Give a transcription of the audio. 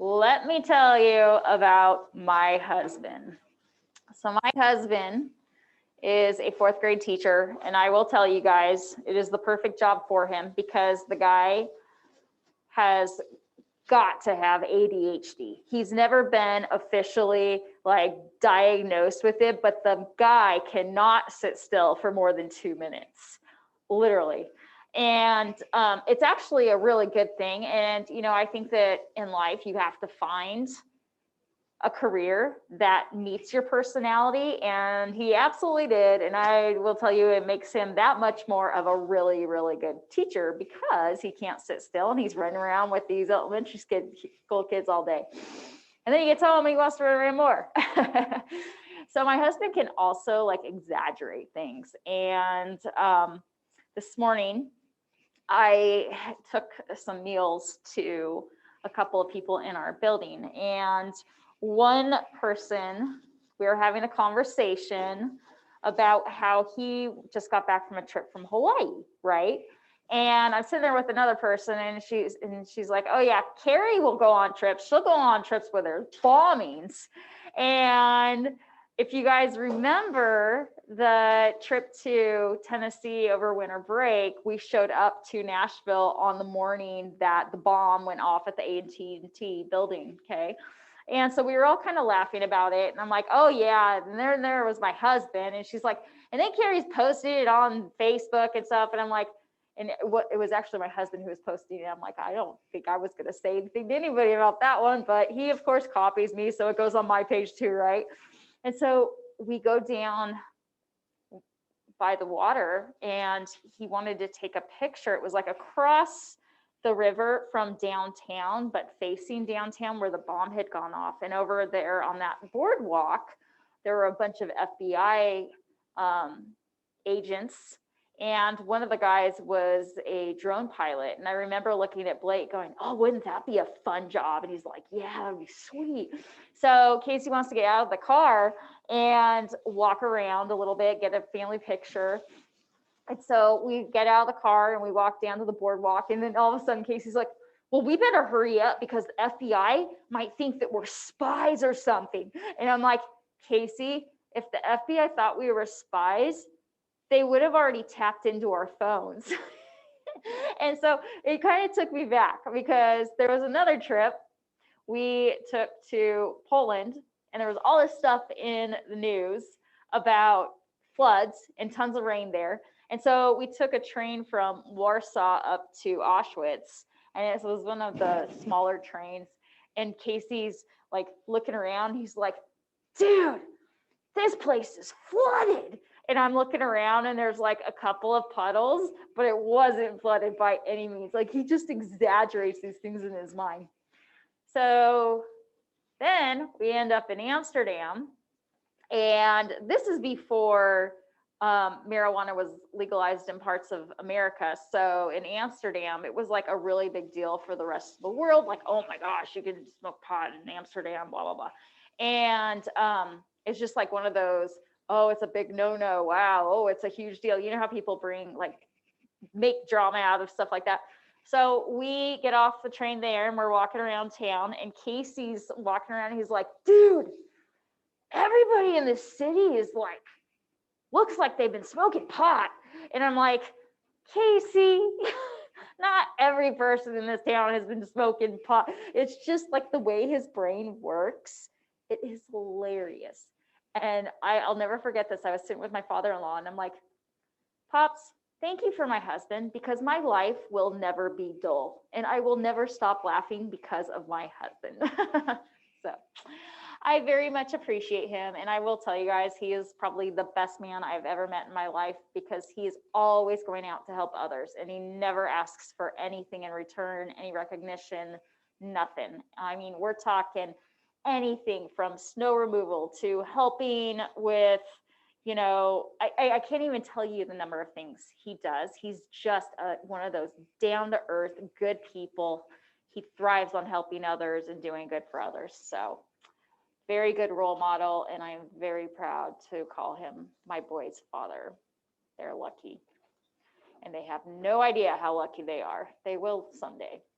Let me tell you about my husband. So, my husband is a fourth grade teacher, and I will tell you guys, it is the perfect job for him because the guy has got to have ADHD. He's never been officially like diagnosed with it, but the guy cannot sit still for more than 2 minutes, literally. And it's actually a really good thing. And, I think that in life you have to find a career that meets your personality, and he absolutely did. And I will tell you, it makes him that much more of a really, really good teacher because he can't sit still and he's running around with these elementary school kids all day. And then he gets home and he wants to run around more. So my husband can also like exaggerate things. And this morning I took some meals to a couple of people in our building, and one person, we were having a conversation about how he just got back from a trip from Hawaii, right? And I'm sitting there with another person, and she's like, "Oh yeah, Carrie will go on trips. She'll go on trips with her bombings." And if you guys remember the trip to Tennessee over winter break, we showed up to Nashville on the morning that the bomb went off at the AT&T building, okay? And so we were all kind of laughing about it. And I'm like, "Oh yeah." And there was my husband. And she's like, "And then Carrie's posted it on Facebook and stuff." And I'm like, and it was actually my husband who was posting it. I'm like, I don't think I was going to say anything to anybody about that one. But he, of course, copies me. So it goes on my page too, right? And so we go down by the water, and he wanted to take a picture. It was like across the river from downtown, but facing downtown where the bomb had gone off. And over there on that boardwalk, there were a bunch of FBI agents. And one of the guys was a drone pilot. And I remember looking at Blake going, "Oh, wouldn't that be a fun job?" And he's like, "Yeah, that'd be sweet." So Casey wants to get out of the car and walk around a little bit, get a family picture. And so we get out of the car and we walk down to the boardwalk. And then all of a sudden, Casey's like, "Well, we better hurry up because the FBI might think that we're spies or something." And I'm like, "Casey, if the FBI thought we were spies, they would have already tapped into our phones." And so it kind of took me back because there was another trip we took to Poland, and there was all this stuff in the news about floods and tons of rain there. And so we took a train from Warsaw up to Auschwitz, and it was one of the smaller trains. And Casey's like looking around. He's like, "Dude, this place is flooded." And I'm looking around and there's like a couple of puddles, but it wasn't flooded by any means. Like he just exaggerates these things in his mind. So then we end up in Amsterdam, and this is before marijuana was legalized in parts of America. So in Amsterdam, it was like a really big deal for the rest of the world. Like, "Oh my gosh, you can smoke pot in Amsterdam, blah, blah, blah." And it's just like one of those, "Oh, it's a big no-no. Wow. Oh, it's a huge deal." You know how people make drama out of stuff like that. So we get off the train there and we're walking around town, and Casey's walking around and he's like, "Dude, everybody in this city is like, looks like they've been smoking pot." And I'm like, "Casey, not every person in this town has been smoking pot." It's just like the way his brain works. It is hilarious. And I'll never forget this. I was sitting with my father-in-law and I'm like, "Pops, thank you for my husband because my life will never be dull and I will never stop laughing because of my husband." So I very much appreciate him. And I will tell you guys, he is probably the best man I've ever met in my life because he is always going out to help others and he never asks for anything in return, any recognition, nothing. I mean, we're talking anything from snow removal to helping with, I can't even tell you the number of things he does. He's just one of those down to earth, good people. He thrives on helping others and doing good for others. So very good role model, and I'm very proud to call him my boy's father. They're lucky, and they have no idea how lucky they are. They will someday.